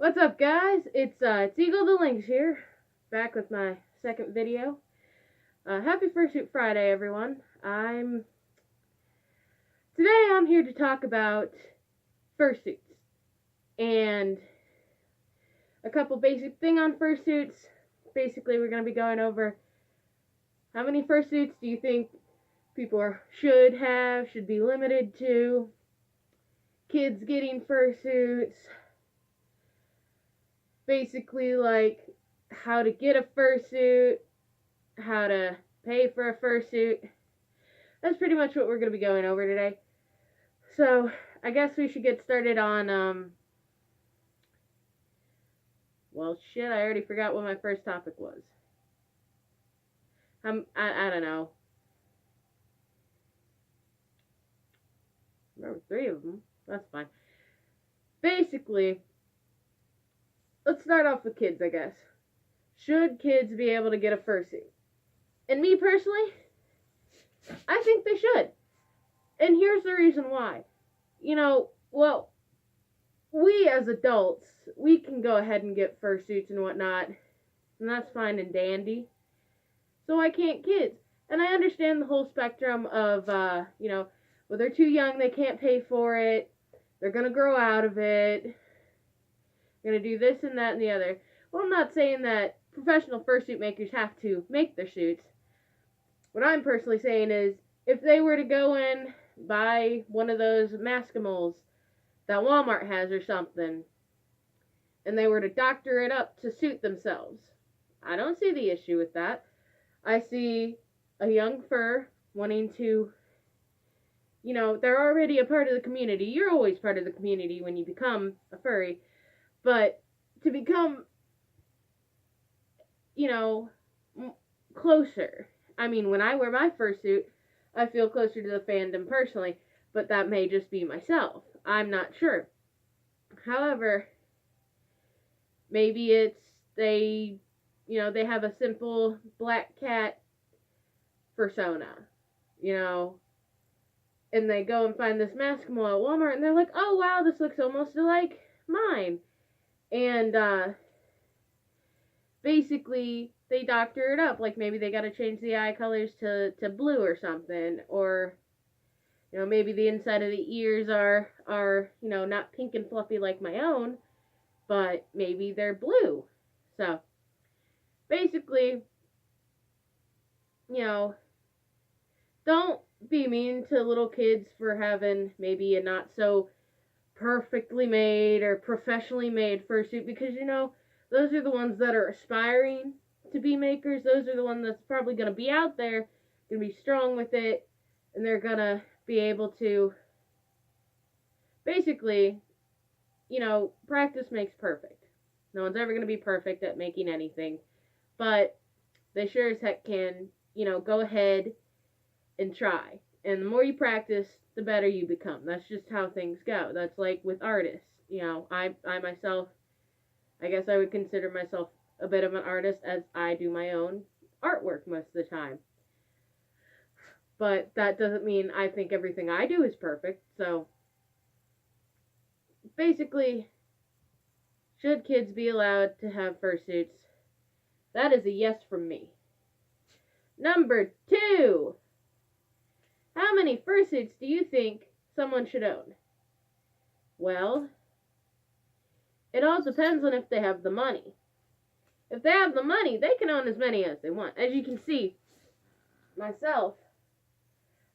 What's up, guys? It's Eagle the Lynx here, back with my second video. Happy Fursuit Friday, everyone. Today I'm here to talk about fursuits and a couple basic things on fursuits. Basically, we're going to be going over how many fursuits do you think people should be limited to, kids getting fursuits, basically like how to get a fursuit, how to pay for a fursuit. That's pretty much what we're going to be going over today. So I guess we should get started on, well, shit, I already forgot what my first topic was. I don't know. There were 3 of them. That's fine. Basically, let's start off with kids, I guess. Should kids be able to get a fursuit? And me personally, I think they should. And here's the reason why. Well, we as adults, we can go ahead and get fursuits and whatnot, and that's fine and dandy. So why can't kids? And I understand the whole spectrum of, well, they're too young, they can't pay for it, they're gonna grow out of it, they're gonna do this and that and the other. Well, I'm not saying that professional fursuit makers have to make their suits. What I'm personally saying is, if they were to go and buy one of those Maskimals that Walmart has or something, and they were to doctor it up to suit themselves, I don't see the issue with that. I see a young fur wanting to, they're already a part of the community. You're always part of the community when you become a furry. But to become, closer. I mean, when I wear my fursuit, I feel closer to the fandom personally. But that may just be myself. I'm not sure. However, maybe it's they have a simple black cat persona, and they go and find this Maskimal at Walmart, and they're like, oh wow, this looks almost like mine. And, basically, they doctor it up, like maybe they gotta change the eye colors to blue or something, or, maybe the inside of the ears are, not pink and fluffy like my own, but maybe they're blue. So, basically, don't be mean to little kids for having maybe a not so perfectly made or professionally made fursuit, because, those are the ones that are aspiring to be makers. Those are the ones that's probably going to be out there, going to be strong with it, and they're going to be able to, basically, practice makes perfect. No one's ever going to be perfect at making anything, but they sure as heck can, go ahead and try. And the more you practice, the better you become. That's just how things go. That's like with artists. I myself, I guess I would consider myself a bit of an artist, as I do my own artwork most of the time. But that doesn't mean I think everything I do is perfect. So, basically, should kids be allowed to have fursuits? That is a yes from me. Number 2. How many fursuits do you think someone should own? Well, it all depends on if they have the money. If they have the money, they can own as many as they want. As you can see, myself,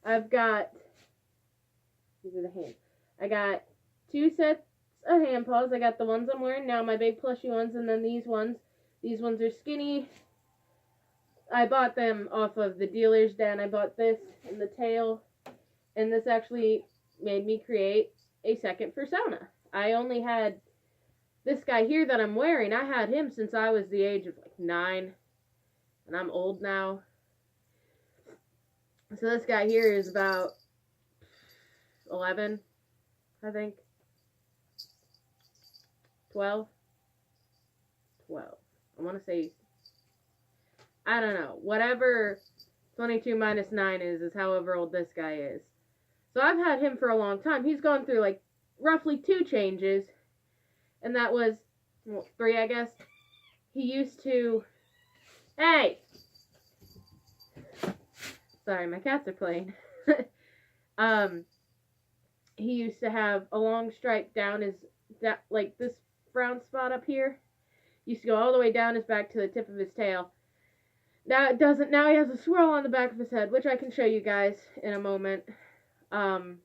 I've got, these are the hands. I got 2 sets of hand paws. I got the ones I'm wearing now, my big plushy ones, and then these ones. These ones are skinny. I bought them off of the dealer's den. I bought this and the tail, and this actually made me create a second fursona. I only had this guy here that I'm wearing. I had him since I was the age of 9, and I'm old now. So this guy here is about 11, I think. 12. I want to say, I don't know. Whatever 22 minus 9 is however old this guy is. So I've had him for a long time. He's gone through like roughly 2 changes. And that was well, 3, I guess. He used to, hey! Sorry, my cats are playing. He used to have a long stripe down his, like this brown spot up here. Used to go all the way down his back to the tip of his tail. Now it doesn't. Now he has a swirl on the back of his head, which I can show you guys in a moment. And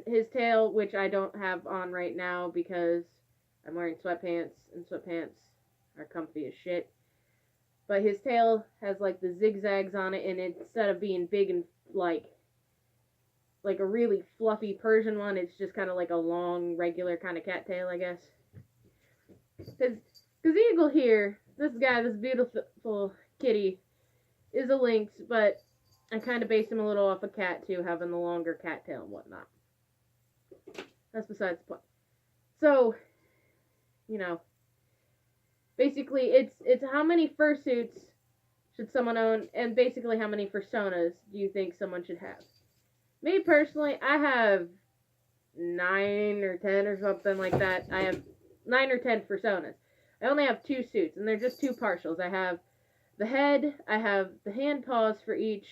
his tail, which I don't have on right now because I'm wearing sweatpants, and sweatpants are comfy as shit. But his tail has like the zigzags on it, and instead of being big and like a really fluffy Persian one, it's just kind of like a long, regular kind of cattail, I guess. Because Eagle here, this guy, this beautiful kitty, is a lynx, but I kind of based him a little off a cat too, having the longer cattail and whatnot. That's besides the point. So, you know, basically it's how many fursuits should someone own, and basically how many personas do you think someone should have? Me personally, I have 9 or 10 or something like that. I have 9 or 10 personas. I only have 2 suits, and they're just 2 partials. I have the head, I have the hand paws for each,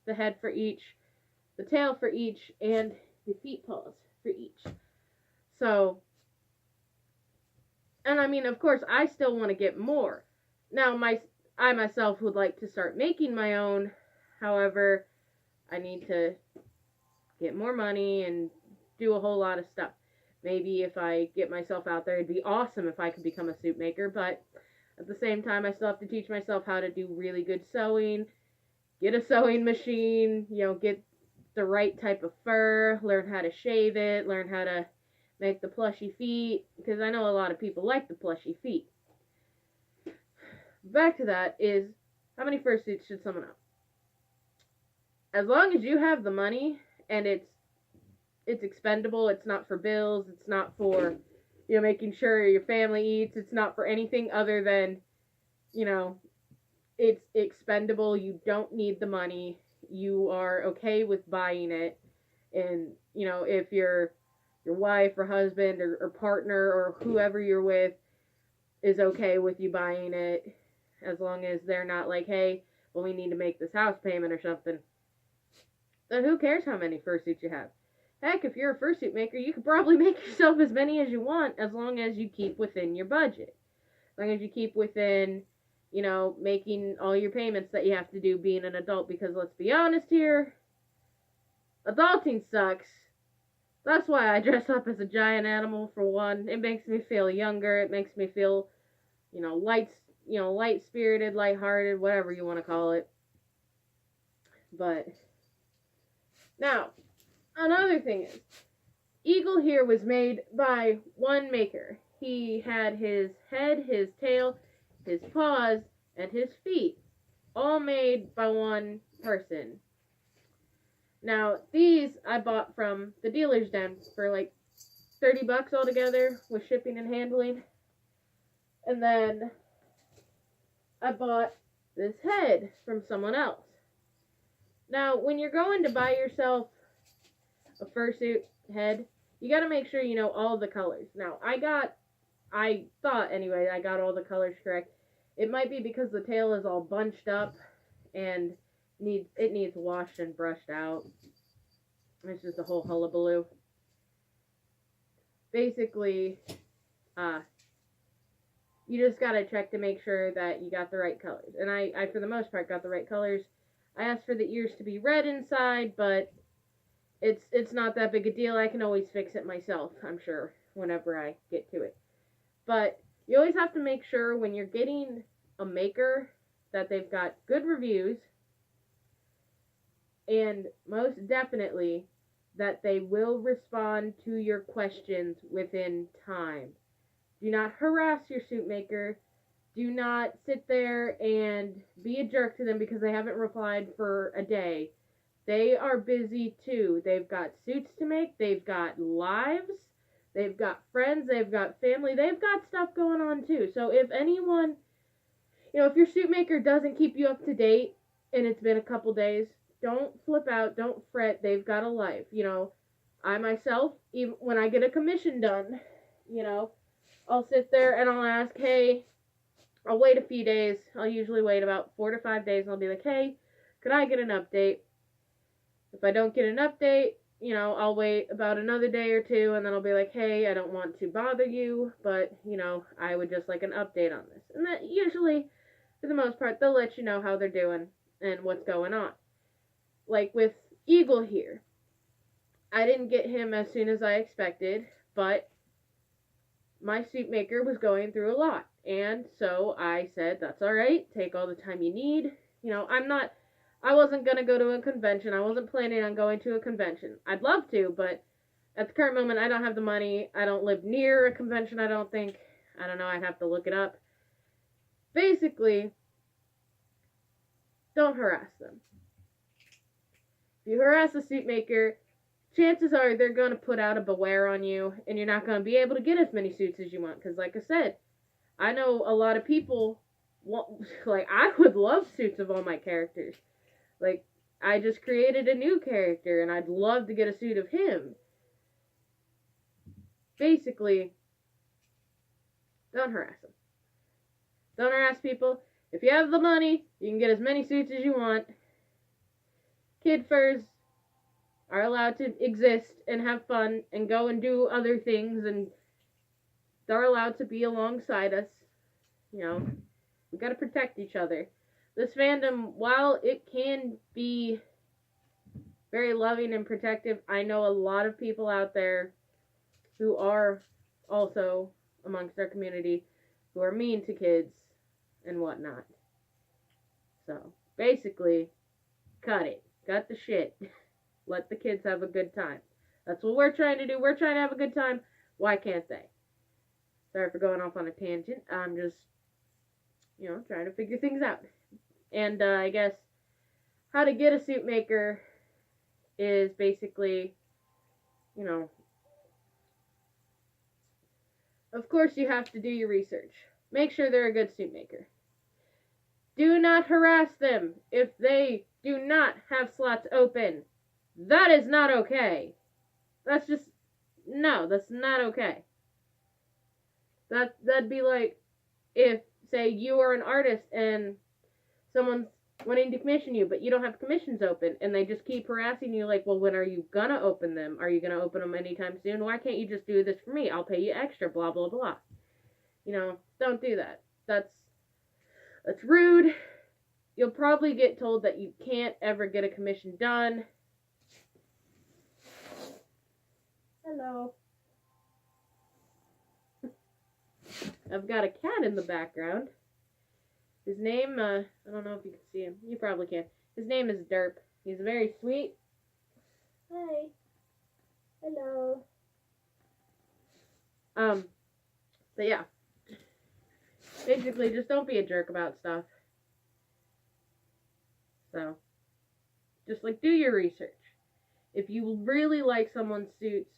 the head for each, the tail for each, and the feet paws for each. So, and I mean, of course, I still want to get more. Now, I myself would like to start making my own. However, I need to get more money and do a whole lot of stuff. Maybe if I get myself out there, it'd be awesome if I could become a suit maker, but at the same time, I still have to teach myself how to do really good sewing, get a sewing machine, you know, get the right type of fur, learn how to shave it, learn how to make the plushy feet, because I know a lot of people like the plushy feet. Back to that is, how many fursuits should someone own? As long as you have the money, and it's expendable, it's not for bills, it's not for, you know, making sure your family eats, it's not for anything other than, you know, it's expendable, you don't need the money, you are okay with buying it, and, you know, if your wife or husband or partner or whoever you're with is okay with you buying it, as long as they're not like, hey, well, we need to make this house payment or something, then who cares how many fursuits you have? Heck, if you're a fursuit maker, you could probably make yourself as many as you want, as long as you keep within your budget. As long as you keep within, you know, making all your payments that you have to do being an adult, because let's be honest here, adulting sucks. That's why I dress up as a giant animal, for one. It makes me feel younger, it makes me feel, you know, light-spirited, light-hearted, whatever you want to call it. But, now, another thing is, Eagle here was made by one maker. He had his head, his tail, his paws, and his feet, all made by one person. Now, these I bought from the dealer's den for like $30 altogether with shipping and handling. And then I bought this head from someone else. Now, when you're going to buy yourself a fursuit head, you gotta make sure you know all the colors. Now, I thought anyway, I got all the colors correct. It might be because the tail is all bunched up and it needs washed and brushed out. It's just a whole hullabaloo. Basically, you just gotta check to make sure that you got the right colors. And I for the most part, got the right colors. I asked for the ears to be red inside, but it's not that big a deal. I can always fix it myself, I'm sure, whenever I get to it. But you always have to make sure when you're getting a maker that they've got good reviews, and most definitely that they will respond to your questions within time. Do not harass your suit maker. Do not sit there and be a jerk to them because they haven't replied for a day. They are busy too. They've got suits to make. They've got lives. They've got friends. They've got family. They've got stuff going on too. So if anyone, if your suit maker doesn't keep you up to date and it's been a couple days, don't flip out. Don't fret. They've got a life. I myself, even when I get a commission done, I'll sit there and I'll ask, hey, I'll wait a few days. I'll usually wait about 4 to 5 days, and I'll be like, hey, could I get an update? If I don't get an update, I'll wait about another day or two, and then I'll be like, hey, I don't want to bother you, but, I would just like an update on this. And that usually, for the most part, they'll let you know how they're doing and what's going on. Like with Eagle here, I didn't get him as soon as I expected, but my suit maker was going through a lot. And so I said, that's alright, take all the time you need. I wasn't going to go to a convention. I wasn't planning on going to a convention. I'd love to, but at the current moment, I don't have the money. I don't live near a convention, I don't think. I don't know, I'd have to look it up. Basically, don't harass them. If you harass a suit maker, chances are they're going to put out a beware on you, and you're not going to be able to get as many suits as you want. Because like I said, I know a lot of people like, I would love suits of all my characters. Like, I just created a new character, and I'd love to get a suit of him. Basically, don't harass them. Don't harass people. If you have the money, you can get as many suits as you want. Kid furs are allowed to exist and have fun and go and do other things, and they're allowed to be alongside us. We gotta protect each other. This fandom, while it can be very loving and protective, I know a lot of people out there who are also amongst our community who are mean to kids and whatnot. So, basically, cut it. Cut the shit. Let the kids have a good time. That's what we're trying to do. We're trying to have a good time. Why can't they? Sorry for going off on a tangent. I'm just, trying to figure things out. And I guess how to get a suit maker is basically, of course you have to do your research. Make sure they're a good suit maker. Do not harass them if they do not have slots open. That is not okay. That's not okay. That'd be like if, say, you are an artist and someone's wanting to commission you, but you don't have commissions open, and they just keep harassing you like, well, when are you gonna open them? Are you gonna open them anytime soon? Why can't you just do this for me? I'll pay you extra, blah, blah, blah. Don't do that. That's rude. You'll probably get told that you can't ever get a commission done. Hello. I've got a cat in the background. His name, I don't know if you can see him. You probably can. His name is Derp. He's very sweet. Hi. Hello. But yeah. Basically, just don't be a jerk about stuff. So, just like, do your research. If you really like someone's suits,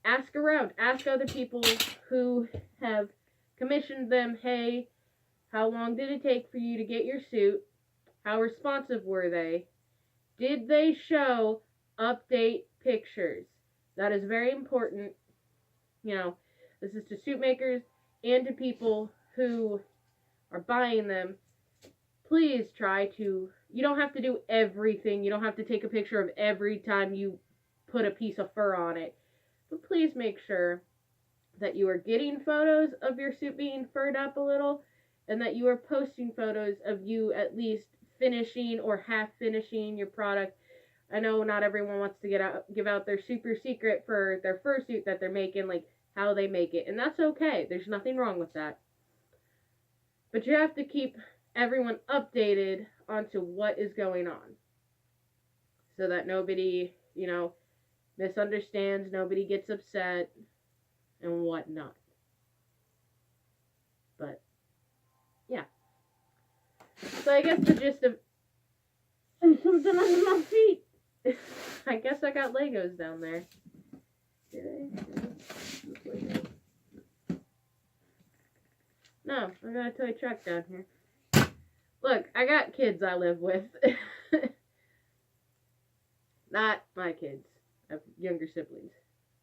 ask around. Ask other people who have commissioned them, hey, how long did it take for you to get your suit? How responsive were they? Did they show update pictures? That is very important. This is to suit makers and to people who are buying them. Please try to, you don't have to do everything. You don't have to take a picture of every time you put a piece of fur on it. But please make sure that you are getting photos of your suit being furred up a little, and that you are posting photos of you at least finishing or half finishing your product. I know not everyone wants to give out their super secret for their fursuit that they're making, like how they make it, and that's okay. There's nothing wrong with that. But you have to keep everyone updated onto what is going on, so that nobody, misunderstands, nobody gets upset, and whatnot. But yeah. So I guess the gist of... There's something under my feet. I guess I got Legos down there. Did I? No, I got a toy truck down here. Look, I got kids I live with. Not my kids. I have younger siblings.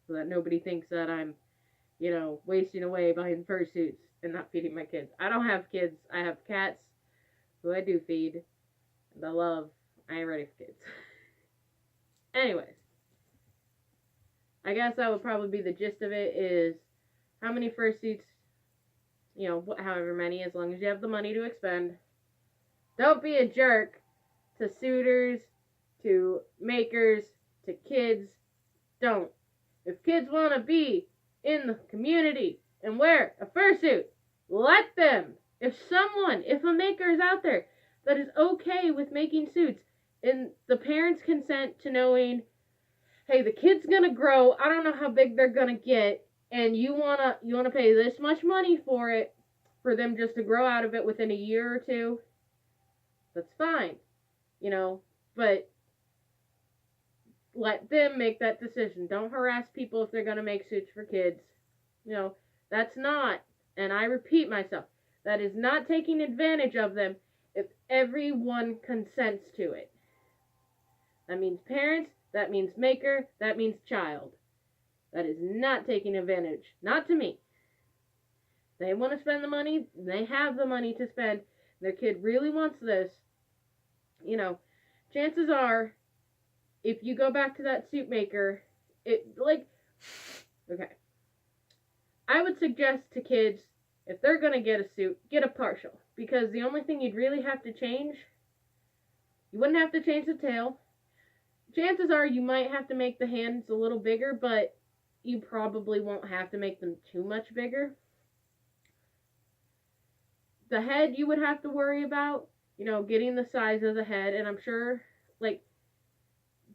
So that nobody thinks that I'm wasting away buying fursuits and not feeding my kids. I don't have kids. I have cats who I do feed and I love. I ain't ready for kids. Anyways, I guess that would probably be the gist of it is how many fursuits, however many, as long as you have the money to expend. Don't be a jerk to suitors, to makers, to kids. Don't. If kids want to be in the community and wear a fursuit, let them. If a maker is out there that is okay with making suits, and the parents consent to knowing, hey, the kid's gonna grow, I don't know how big they're gonna get, and you wanna pay this much money for it, for them just to grow out of it within a year or two, that's fine, but let them make that decision. Don't harass people if they're gonna make suits for kids. That's not, and I repeat myself, that is not taking advantage of them if everyone consents to it. That means parents, that means maker, that means child. That is not taking advantage. Not to me. They want to spend the money, they have the money to spend, their kid really wants this, chances are, if you go back to that suit maker, okay. I would suggest to kids, if they're going to get a suit, get a partial. Because the only thing you'd really have to change, you wouldn't have to change the tail. Chances are you might have to make the hands a little bigger, but you probably won't have to make them too much bigger. The head you would have to worry about, getting the size of the head, and I'm sure,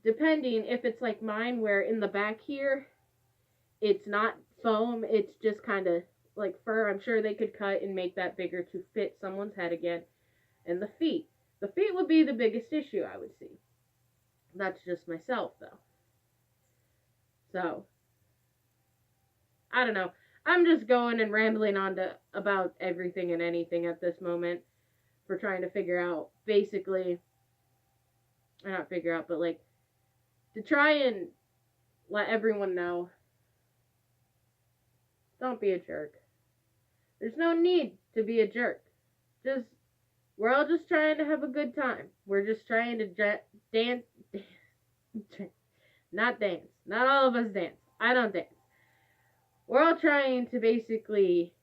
depending if it's like mine where in the back here, it's not foam, it's just kind of like fur, I'm sure they could cut and make that bigger to fit someone's head again. And the feet would be the biggest issue I would see. That's just myself, though. So, I don't know. I'm just going and rambling on about everything and anything at this moment for trying to figure out, basically, or not figure out, but to try and let everyone know, don't be a jerk. There's no need to be a jerk. We're all just trying to have a good time. We're just trying to dance. Not dance. Not all of us dance. I don't dance. We're all trying to basically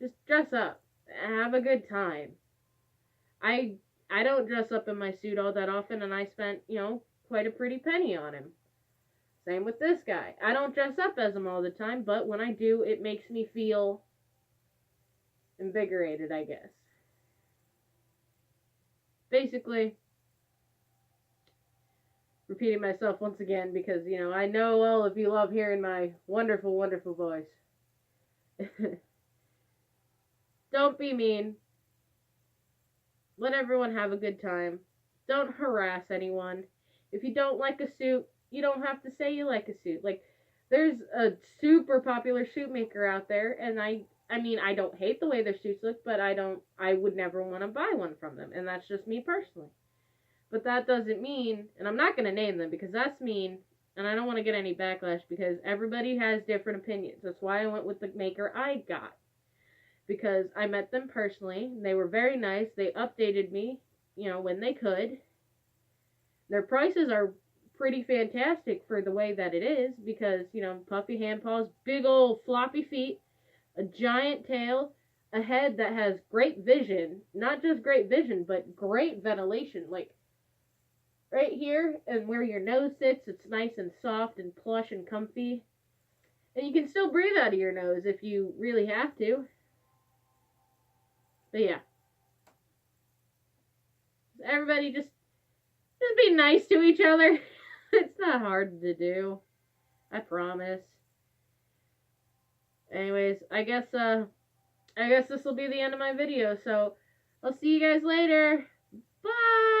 just dress up and have a good time. I don't dress up in my suit all that often, and I spent, quite a pretty penny on him. Same with this guy. I don't dress up as him all the time, but when I do, it makes me feel invigorated, I guess. Basically, repeating myself once again because, I know all of you love hearing my wonderful, wonderful voice. Don't be mean. Let everyone have a good time. Don't harass anyone. If you don't like a suit, you don't have to say you like a suit. There's a super popular suit maker out there, and I don't hate the way their suits look, but I would never want to buy one from them, and that's just me personally. But that doesn't mean, and I'm not going to name them because that's mean, and I don't want to get any backlash because everybody has different opinions. That's why I went with the maker I got. Because I met them personally, they were very nice, they updated me, when they could. Their prices are pretty fantastic for the way that it is because, puffy hand paws, big old floppy feet, a giant tail, a head that has great vision, not just great vision, but great ventilation, right here and where your nose sits, it's nice and soft and plush and comfy, and you can still breathe out of your nose if you really have to. But yeah, everybody just be nice to each other. It's not hard to do. I promise. Anyways, I guess this will be the end of my video. So I'll see you guys later. Bye.